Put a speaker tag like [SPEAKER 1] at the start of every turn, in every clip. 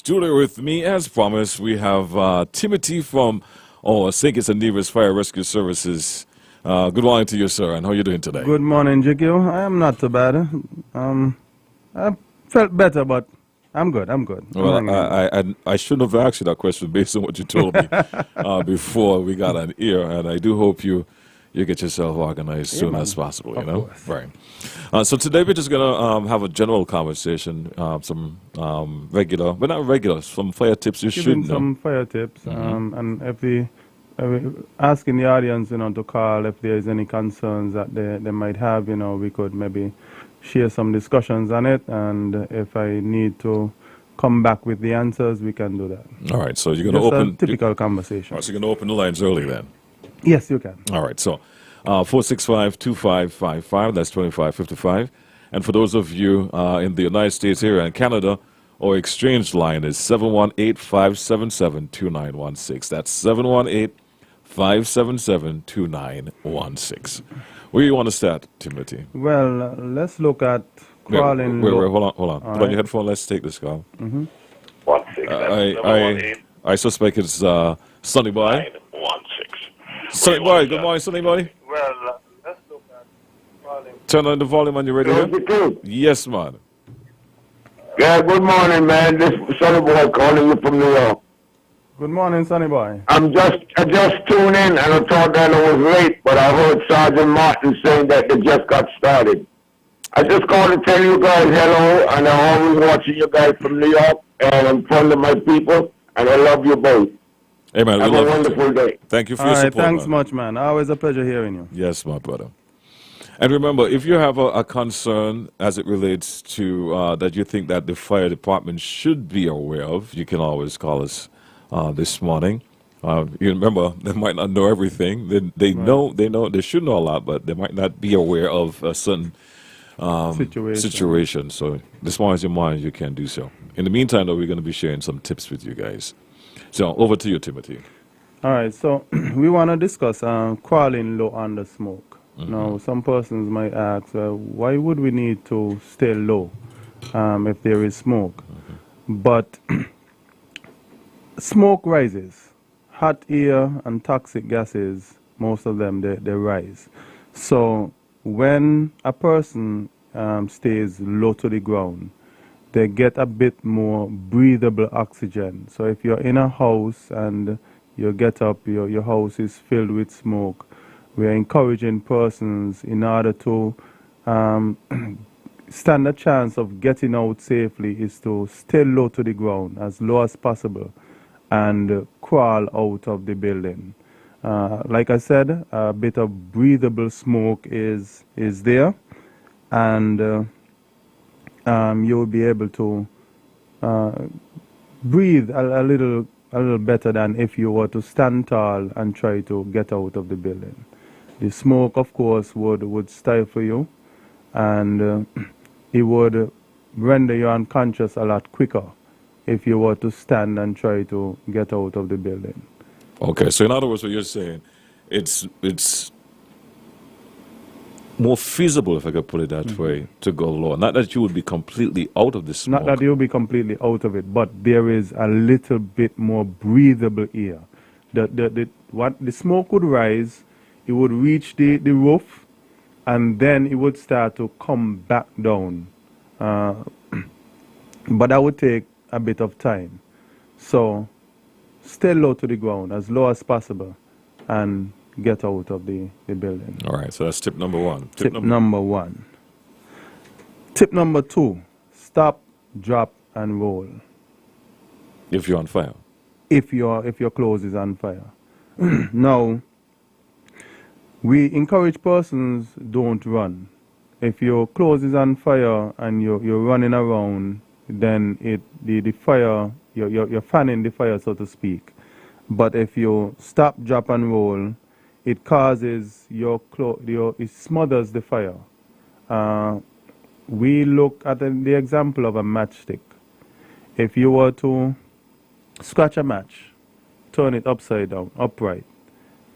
[SPEAKER 1] studio with me, as promised, we have Timothy from, I think it's Nevis Fire Rescue Services. Good morning to you, sir, and how are you doing today?
[SPEAKER 2] Good morning, JQ. I am not too bad. I felt better, but I'm good.
[SPEAKER 1] Well, I shouldn't have asked you that question based on what you told me before we got on air, and I do hope you get yourself organized soon as possible, you know?
[SPEAKER 2] Course.
[SPEAKER 1] Right. So today we're just going to have a general conversation, some regular, but not regular, some fire tips you should know.
[SPEAKER 2] Some fire tips, and if we asking the audience, to call if there is any concerns that they might have, we could maybe share some discussions on it, and if I need to come back with the answers, we can do that.
[SPEAKER 1] All right, so you're going to open...
[SPEAKER 2] a typical conversation.
[SPEAKER 1] All right, so you're going to open the lines early then?
[SPEAKER 2] Yes, you can.
[SPEAKER 1] All right, so 465-2555, that's 2555. And for those of you in the United States here and Canada, our exchange line is 718-577-2916. That's 718-577-2916. Where do you want to start, Timothy?
[SPEAKER 2] Well, let's look at crawling.
[SPEAKER 1] Hold on. Put on your headphone. Let's take this call.
[SPEAKER 3] 16.
[SPEAKER 1] I suspect it's Sonny Boy.
[SPEAKER 3] 916.
[SPEAKER 1] Sonny Boy, good morning, Sonny Boy.
[SPEAKER 2] Well, let's look at crawling.
[SPEAKER 1] Turn on the volume on your radio. Yes, man.
[SPEAKER 3] Yeah, good morning, man. This is Sonny Boy calling you from New York.
[SPEAKER 2] Good morning, Sonny Boy.
[SPEAKER 3] I just tuned in and I thought that I was late, but I heard Sergeant Martin saying that they just got started. I just called to tell you guys hello, and I'm always watching you guys from New York, and I'm fond of my people, and I love you both.
[SPEAKER 1] Hey, man,
[SPEAKER 3] Have
[SPEAKER 1] we
[SPEAKER 3] a
[SPEAKER 1] love
[SPEAKER 3] wonderful day.
[SPEAKER 1] Thank you for
[SPEAKER 2] All
[SPEAKER 1] your
[SPEAKER 2] right,
[SPEAKER 1] support,
[SPEAKER 2] thanks
[SPEAKER 1] man.
[SPEAKER 2] much, man. Always a pleasure hearing you.
[SPEAKER 1] Yes, my brother. And remember, if you have a concern as it relates to that you think that the fire department should be aware of, you can always call us this morning. You remember, they might not know everything. They know, they should know a lot, but they might not be aware of a certain situation. So as long as your mind, you can do so. In the meantime, though, we're going to be sharing some tips with you guys. So over to you, Timothy.
[SPEAKER 2] All right, so we want to discuss crawling low under smoke. Now, some persons might ask, why would we need to stay low if there is smoke? But smoke rises. Hot air and toxic gases, most of them, they rise. So when a person stays low to the ground, they get a bit more breathable oxygen. So if you're in a house and you get up, your house is filled with smoke, we're encouraging persons in order to stand a chance of getting out safely is to stay low to the ground, as low as possible, and crawl out of the building. Like I said, a bit of breathable smoke is there, and you'll be able to breathe a little better than if you were to stand tall and try to get out of the building. The smoke, of course, would stifle you, and it would render you unconscious a lot quicker if you were to stand and try to get out of the building.
[SPEAKER 1] Okay, so in other words, what you're saying, it's more feasible, if I could put it that way, to go low. Not that you would be completely out of the smoke.
[SPEAKER 2] Not that you'll be completely out of it, but there is a little bit more breathable air. The smoke would rise, it would reach the roof, and then it would start to come back down. But that would take a bit of time. So stay low to the ground, as low as possible, and get out of the building.
[SPEAKER 1] All right, so that's tip number one.
[SPEAKER 2] Tip number one. Tip number two, stop, drop, and roll.
[SPEAKER 1] If you're on fire.
[SPEAKER 2] If your clothes is on fire. Now, we encourage persons don't run. If your clothes is on fire and you're running around, then the fire, you're fanning the fire, so to speak. But if you stop, drop, and roll, it causes it smothers the fire. We look at the example of a matchstick. If you were to scratch a match, turn it upside down, upright,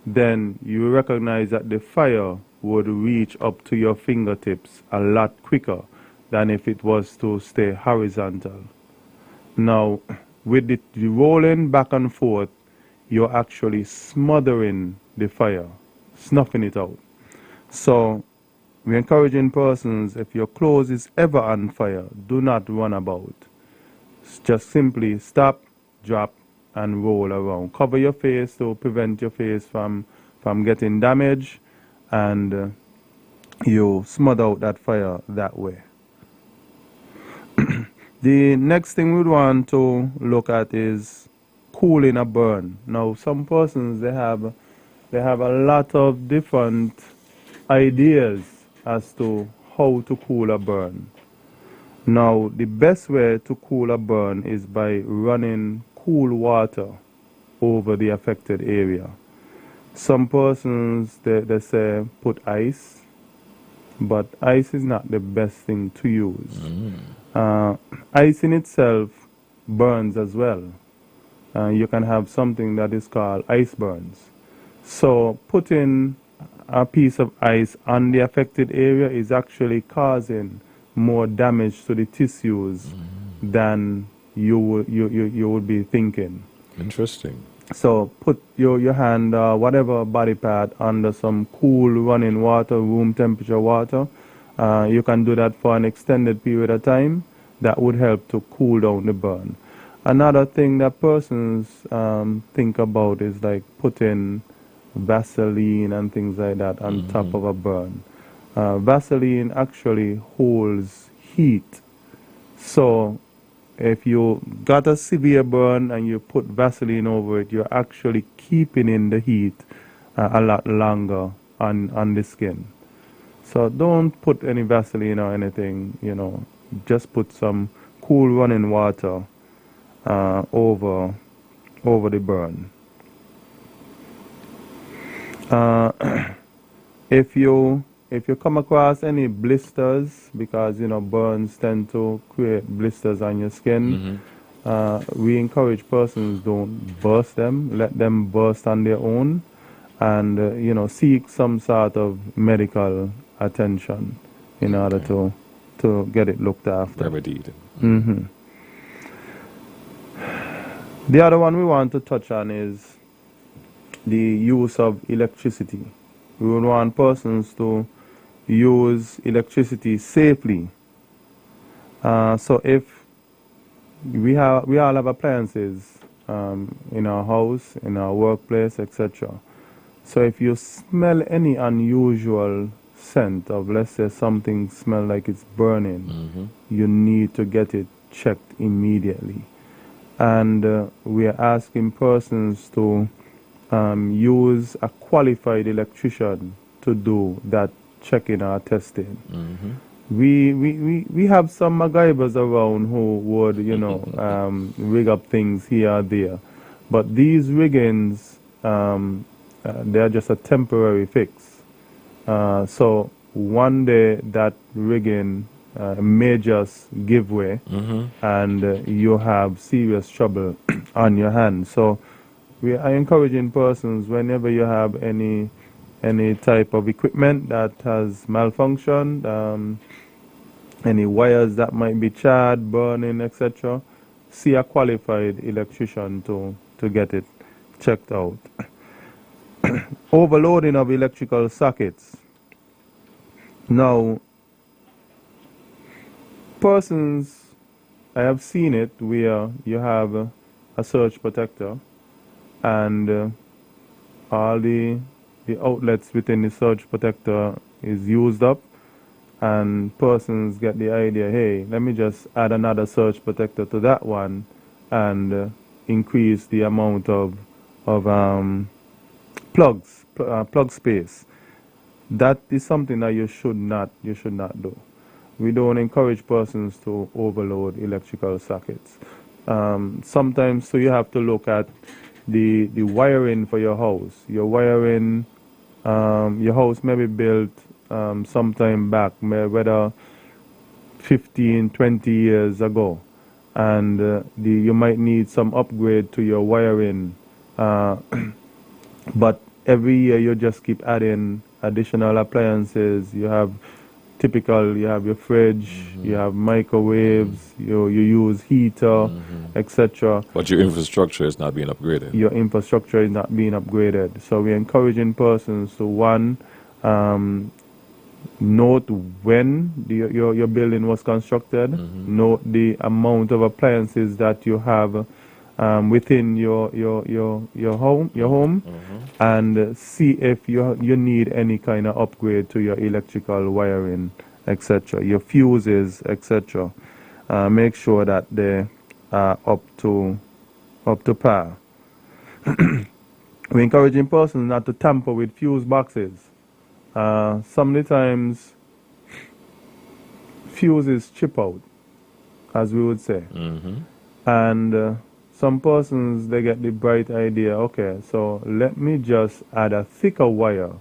[SPEAKER 2] then you recognize that the fire would reach up to your fingertips a lot quicker than if it was to stay horizontal. Now, with the rolling back and forth, you're actually smothering the fire, snuffing it out. So we're encouraging persons, if your clothes is ever on fire, do not run about. Just simply stop, drop, and roll around. Cover your face to prevent your face from getting damaged, and you smother out that fire that way. The next thing we'd want to look at is cooling a burn. Now, some persons, they have a lot of different ideas as to how to cool a burn. Now, the best way to cool a burn is by running cool water over the affected area. Some persons, they say put ice, but ice is not the best thing to use. Ice in itself burns as well. You can have something that is called ice burns. So putting a piece of ice on the affected area is actually causing more damage to the tissues than you would be thinking.
[SPEAKER 1] Interesting.
[SPEAKER 2] So put your hand, whatever body part, under some cool running water, room temperature water. You can do that for an extended period of time. That would help to cool down the burn. Another thing that persons think about is like putting Vaseline and things like that on top of a burn. Vaseline actually holds heat. So if you got a severe burn and you put Vaseline over it, you're actually keeping in the heat a lot longer on the skin. So don't put any Vaseline or anything, just put some cool running water over the burn. If you come across any blisters, because burns tend to create blisters on your skin, we encourage persons don't burst them, let them burst on their own, and seek some sort of medical attention in order to get it looked after.
[SPEAKER 1] Remedied.
[SPEAKER 2] The other one we want to touch on is the use of electricity. We would want persons to use electricity safely. So if we all have appliances in our house, in our workplace, etc. So if you smell any unusual scent of, let's say, something smell like it's burning, you need to get it checked immediately. And we are asking persons to use a qualified electrician to do that checking or testing. We have some MacGyvers around who would, rig up things here or there. But these riggings, they are just a temporary fix. So one day that rigging may just give way, and you have serious trouble on your hands. So we are encouraging persons, whenever you have any type of equipment that has malfunctioned, any wires that might be charred, burning, etc., see a qualified electrician to get it checked out. Overloading of electrical sockets. Now, persons, I have seen it where you have a surge protector, and all the outlets within the surge protector is used up, and persons get the idea, hey, let me just add another surge protector to that one and increase the amount of plug space. That is something that you should not do. We don't encourage persons to overload electrical sockets. Sometimes, so you have to look at the wiring for your house. Your wiring, your house may be built sometime back, whether 15, 20 years ago, and you might need some upgrade to your wiring. But every year you just keep adding additional appliances. You have typical. You have your fridge, you have microwaves, you use heater, etc.
[SPEAKER 1] But your infrastructure is not being upgraded.
[SPEAKER 2] Your infrastructure is not being upgraded. So we're encouraging persons to, one, note when your building was constructed, note the amount of appliances that you have within your home, and see if you need any kind of upgrade to your electrical wiring, etc. Your fuses, etc. Make sure that they are up to par. We're encouraging persons not to tamper with fuse boxes. Some of the times fuses chip out, as we would say, and some persons, they get the bright idea, okay, so let me just add a thicker wire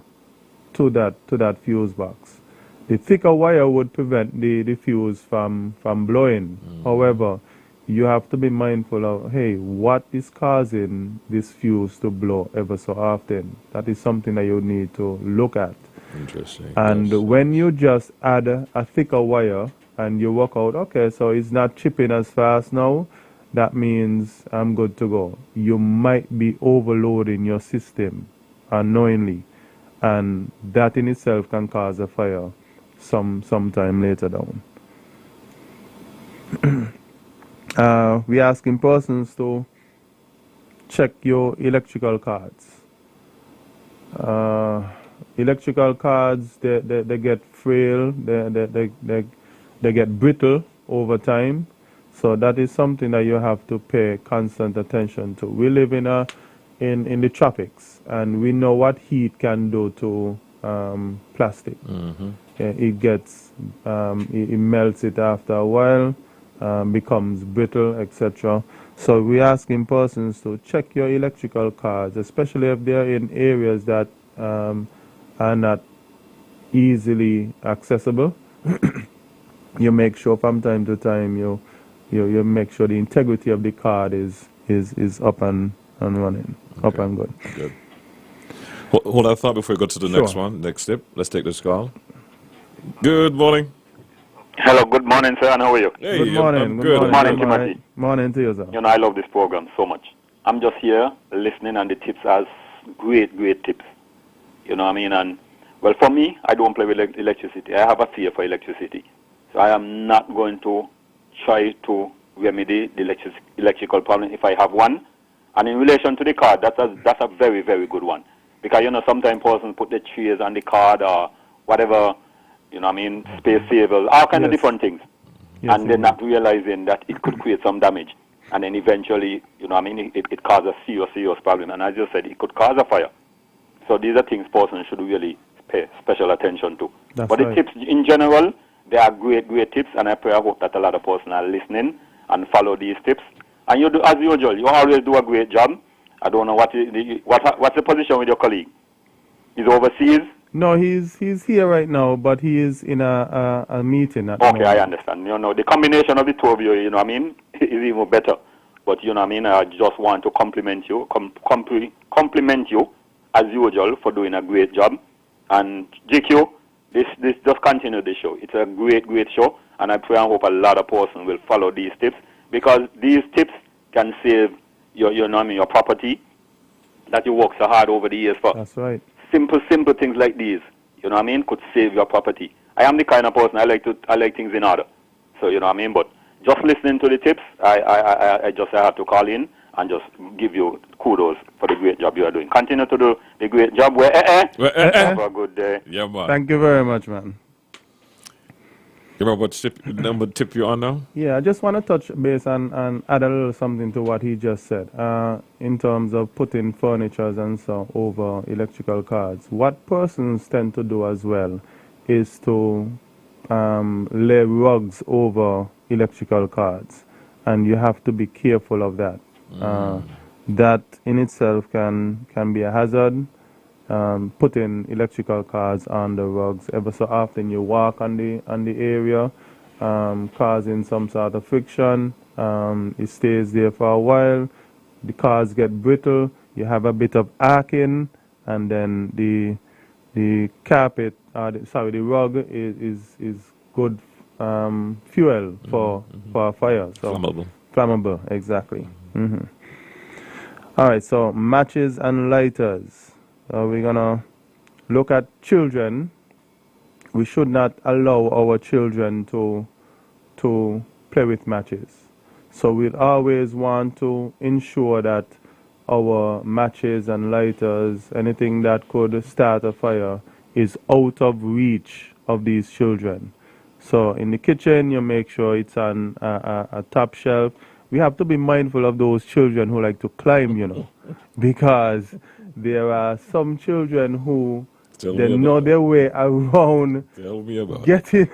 [SPEAKER 2] to that fuse box. The thicker wire would prevent the fuse from blowing. However, you have to be mindful of, hey, what is causing this fuse to blow ever so often? That is something that you need to look at.
[SPEAKER 1] Interesting.
[SPEAKER 2] And
[SPEAKER 1] Yes.
[SPEAKER 2] when you just add a thicker wire and you work out, okay, so it's not chipping as fast now, that means I'm good to go. You might be overloading your system unknowingly, and that in itself can cause a fire sometime later down. We're asking persons to check your electrical cards. Electrical cards, they get frail, they get brittle over time. So that is something that you have to pay constant attention to. We live in the tropics, and we know what heat can do to plastic. It gets, it melts it after a while, becomes brittle, etc. So we're asking persons to check your electrical cards, especially if they're in areas that are not easily accessible. You make sure from time to time you make sure the integrity of the card is up and running, up and good.
[SPEAKER 1] Good. Hold that thought before we go to the next
[SPEAKER 2] Sure.
[SPEAKER 1] one. Next step. Let's take this call. Good morning.
[SPEAKER 4] Hello, good morning, sir, and how are you?
[SPEAKER 1] Hey,
[SPEAKER 2] Good morning.
[SPEAKER 1] I'm
[SPEAKER 2] Good
[SPEAKER 1] good.
[SPEAKER 2] morning.
[SPEAKER 4] Good morning, Timothy.
[SPEAKER 2] Morning to you, sir.
[SPEAKER 4] You know, I love this program so much. I'm just here listening, and the tips are great tips. You know what I mean? And, well, for me, I don't play with electricity. I have a fear for electricity. So I am not going to try to remedy the electrical problem if I have one. And in relation to the card, that's a very, very good one. Because, you know, sometimes persons put the trays on the card or whatever, you know what I mean, space savers, all kind of
[SPEAKER 2] Yes.
[SPEAKER 4] different things.
[SPEAKER 2] Yes,
[SPEAKER 4] And they're
[SPEAKER 2] indeed.
[SPEAKER 4] not realizing that it could create some damage. And then eventually, you know what I mean, it causes a serious problem. And as you said, it could cause a fire. So these are things persons should really pay special attention to.
[SPEAKER 2] That's
[SPEAKER 4] but
[SPEAKER 2] right.
[SPEAKER 4] the tips in general, they are great tips, and I pray, I hope that a lot of persons are listening and follow these tips. And you do, as usual, you always do a great job. I don't know what's the position with your colleague. He's overseas.
[SPEAKER 2] No, he's here right now, but he is in a meeting at the
[SPEAKER 4] Okay, I
[SPEAKER 2] moment.
[SPEAKER 4] understand. You know, the combination of the two of you, you know what I mean, is even better. But you know what I mean, I just want to compliment you, compliment you as usual for doing a great job. And GQ, this just continue the show. It's a great show, and I pray and hope a lot of persons will follow these tips, because these tips can save your you know what I mean, your property that you work so hard over the years for.
[SPEAKER 2] That's right.
[SPEAKER 4] Simple things like these, you know what I mean, could save your property. I am the kind of person I like things in order. So you know what I mean, but just listening to the tips, I have to call in and just give you kudos for the great job you are doing. Continue to do the great job. Have a good day.
[SPEAKER 1] Yeah, man.
[SPEAKER 2] Thank you very much, man.
[SPEAKER 1] You remember what number tip you're on now?
[SPEAKER 2] Yeah, I just want to touch base and add a little something to what he just said in terms of putting furnitures and so over electrical cards. What persons tend to do as well is to lay rugs over electrical cards, and you have to be careful of that. That in itself can be a hazard. Putting electrical cards on the rugs ever so often, you walk on the area, causing some sort of friction. It stays there for a while. The cards get brittle. You have a bit of arcing, and then the carpet the rug is good fuel for a fire. So
[SPEAKER 1] Flammable.
[SPEAKER 2] flammable, exactly. All right, so matches and lighters. We're gonna look at children. We should not allow our children to play with matches. So we'd always want to ensure that our matches and lighters, anything that could start a fire, is out of reach of these children. So in the kitchen, you make sure it's on a top shelf. We have to be mindful of those children who like to climb, because there are some children who
[SPEAKER 1] Tell
[SPEAKER 2] they
[SPEAKER 1] me
[SPEAKER 2] know
[SPEAKER 1] about
[SPEAKER 2] their way around
[SPEAKER 1] Tell me about it.
[SPEAKER 2] getting.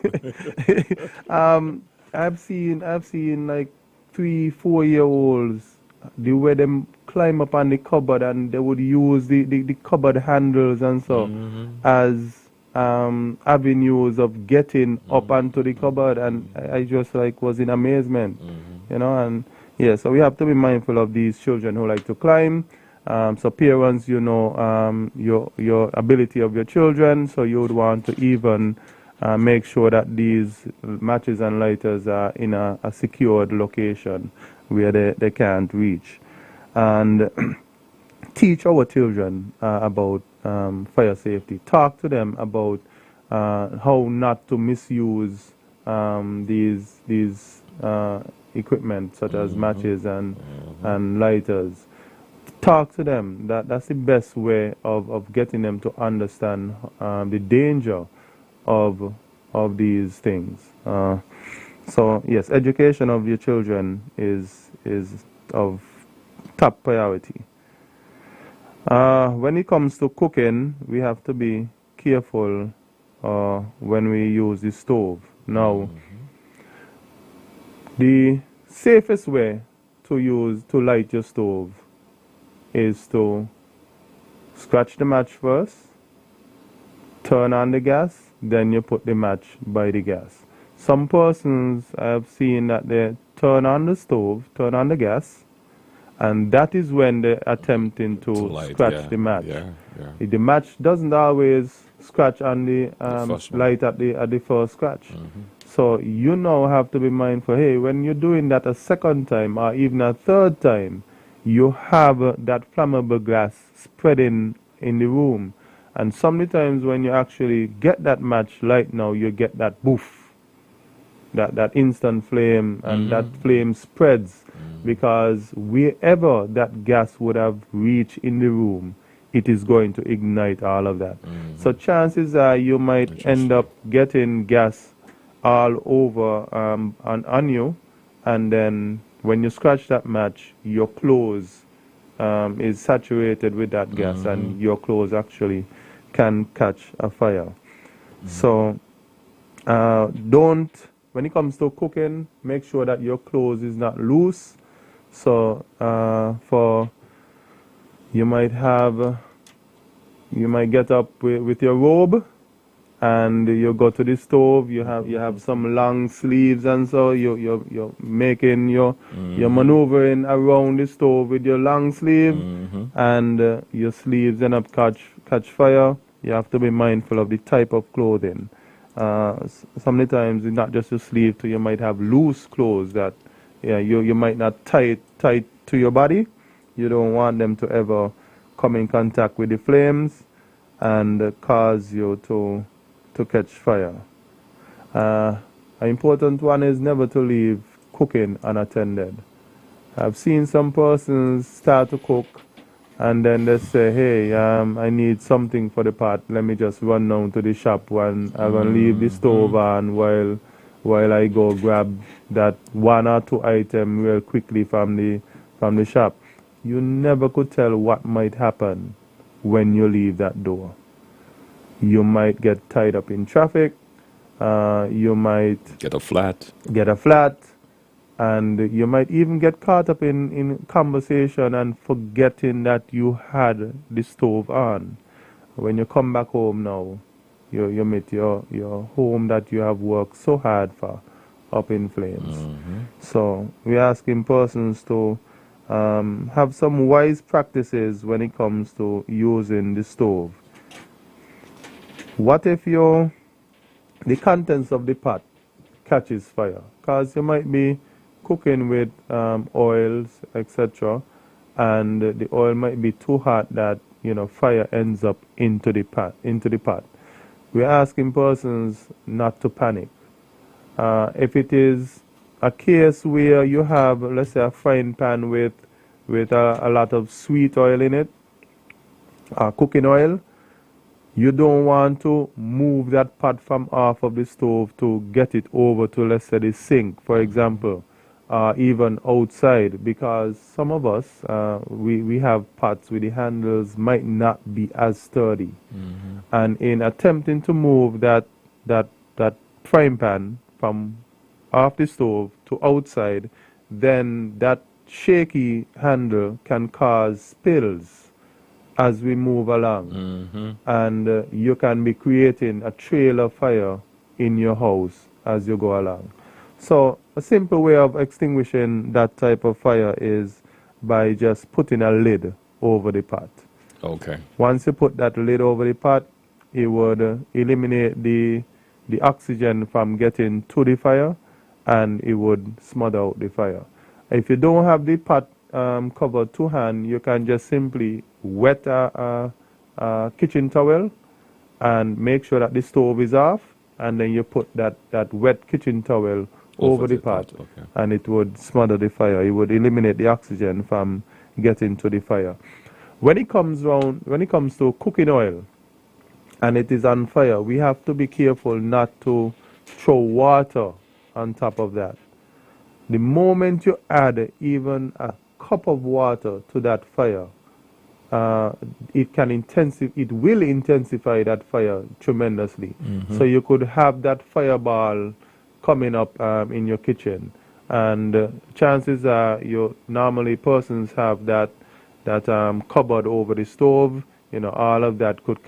[SPEAKER 2] I've seen like 3-4 year olds, the way them climb up on the cupboard and they would use the cupboard handles and so as avenues of getting up onto the cupboard, and I just like was in amazement, and yeah, so we have to be mindful of these children who like to climb. So parents, your ability of your children, so you would want to even make sure that these matches and lighters are in a secured location where they can't reach. And teach our children about fire safety. Talk to them about how not to misuse these equipment such as matches and lighters. Talk to them. That's the best way of getting them to understand the danger of these things. So yes, education of your children is of top priority. When it comes to cooking, we have to be careful when we use the stove. Now, the safest way to light your stove is to scratch the match first, turn on the gas, then you put the match by the gas. Some persons I have seen that they turn on the stove, turn on the gas, and that is when they're attempting to scratch the match. The match doesn't always scratch on the light at the first scratch. So you now have to be mindful, hey, when you're doing that a second time or even a third time, you have that flammable gas spreading in the room. And sometimes when you actually get that match light now, you get that boof, that instant flame, and that flame spreads because wherever that gas would have reached in the room, it is going to ignite all of that. So chances are you might end up getting gas all over on you, and then when you scratch that match, your clothes is saturated with that gas, and your clothes actually can catch a fire. So when it comes to cooking, make sure that your clothes is not loose. So you might get up with your robe and you go to the stove, you have some long sleeves, and so you're making you're maneuvering around the stove with your long sleeve, and your sleeves end up catch fire. You have to be mindful of the type of clothing. Sometimes it's not just your sleeve, too. You might have loose clothes that you might not tie to your body. You don't want them to ever come in contact with the flames and cause you to catch fire. An important one is never to leave cooking unattended. I've seen some persons start to cook and then they say, hey, I need something for the pot. Let me just run down to the shop and I'm going to leave the stove on while I go grab that 1 or 2 item real quickly from the shop. You never could tell what might happen when you leave that door. You might get tied up in traffic. You might
[SPEAKER 1] get a flat,
[SPEAKER 2] and you might even get caught up in conversation and forgetting that you had the stove on. When you come back home now, you meet your home that you have worked so hard for up in flames. So we're asking persons to have some wise practices when it comes to using the stove. What if the contents of the pot catches fire? Because you might be cooking with oils, etc., and the oil might be too hot that fire ends up into the pot. We're asking persons not to panic. If it is a case where you have, let's say, a frying pan with a lot of sweet oil in it, cooking oil, you don't want to move that pot from off of the stove to get it over to, let's say, the sink, for example, even outside, because some of us, we have pots with the handles might not be as sturdy.
[SPEAKER 1] Mm-hmm.
[SPEAKER 2] And in attempting to move that frying pan from off the stove to outside, then that shaky handle can cause spills as we move along.
[SPEAKER 1] Mm-hmm.
[SPEAKER 2] And you can be creating a trail of fire in your house as you go along. So a simple way of extinguishing that type of fire is by just putting a lid over the pot.
[SPEAKER 1] Okay.
[SPEAKER 2] Once you put that lid over the pot, it would eliminate the oxygen from getting to the fire, and it would smother out the fire. If you don't have the pot covered to hand, you can just simply wet a kitchen towel and make sure that the stove is off, and then you put that wet kitchen towel over the pot,
[SPEAKER 1] okay.
[SPEAKER 2] and it would smother the fire. It would eliminate the oxygen from getting to the fire. When it comes to cooking oil and it is on fire, we have to be careful not to throw water on top of that. The moment you add even a cup of water to that fire, it will intensify that fire tremendously.
[SPEAKER 1] Mm-hmm.
[SPEAKER 2] So you could have that fireball coming up in your kitchen, and chances are normally persons have that cupboard over the stove. All of that could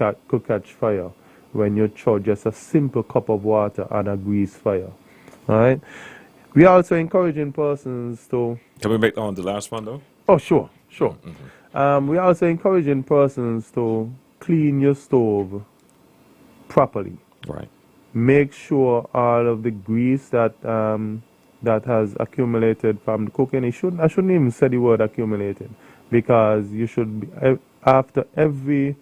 [SPEAKER 2] catch fire when you throw just a simple cup of water on a grease fire. All right. We are also encouraging persons to.
[SPEAKER 1] Can we make that on the last one though?
[SPEAKER 2] Oh, sure.
[SPEAKER 1] Mm-hmm.
[SPEAKER 2] We are also encouraging persons to clean your stove properly.
[SPEAKER 1] Right.
[SPEAKER 2] Make sure all of the grease that has accumulated from the cooking. I shouldn't even say the word accumulated, because you should be, after every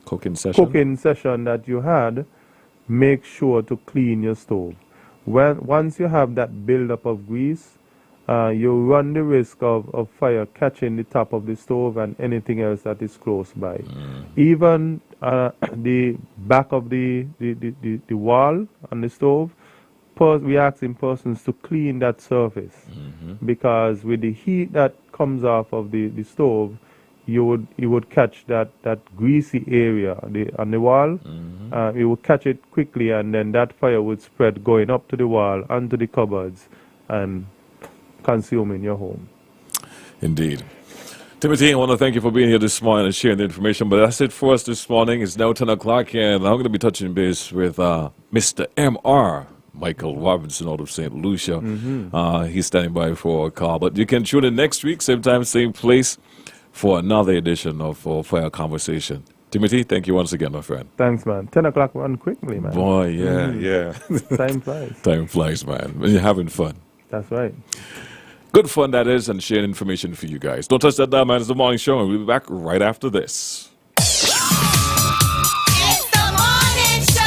[SPEAKER 1] Cooking session
[SPEAKER 2] that you had, make sure to clean your stove. Once you have that buildup of grease, you run the risk of fire catching the top of the stove and anything else that is close by. Even the back of the wall on the stove, we are asking persons to clean that surface, because with the heat that comes off of the stove, you would catch that greasy area on the wall. You would catch it quickly, and then that fire would spread going up to the wall, onto the cupboards, and consuming your home.
[SPEAKER 1] Indeed. Timothy, I want to thank you for being here this morning and sharing the information. But that's it for us this morning. It's now 10 o'clock, and I'm going to be touching base with Mr. M.R. Michael Robinson out of St. Lucia. He's standing by for a call. But you can tune in next week, same time, same place, for another edition of Fire Conversation. Timothy, thank you once again, my friend.
[SPEAKER 2] Thanks, man. 10 o'clock run quickly, man.
[SPEAKER 1] Boy, yeah.
[SPEAKER 2] Time flies.
[SPEAKER 1] Time flies, man. When you're having fun.
[SPEAKER 2] That's right.
[SPEAKER 1] Good fun, that is, and sharing information for you guys. Don't touch that dial, man. It's the morning show, and we'll be back right after this.
[SPEAKER 5] It's the morning show.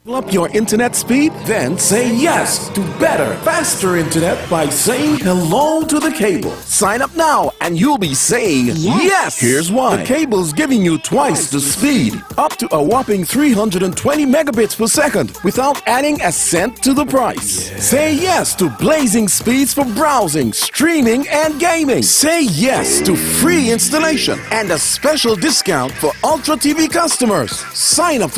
[SPEAKER 6] Level up your internet speed? Then say yes to better, faster internet by saying hello to the cable. Sign up now and you'll be saying yes. Here's why. The cable's giving you twice the speed, up to a whopping 320 megabits per second without adding a cent to the price. Say yes to blazing speeds for browsing, streaming, and gaming. Say yes to free installation and a special discount for Ultra TV customers. Sign up for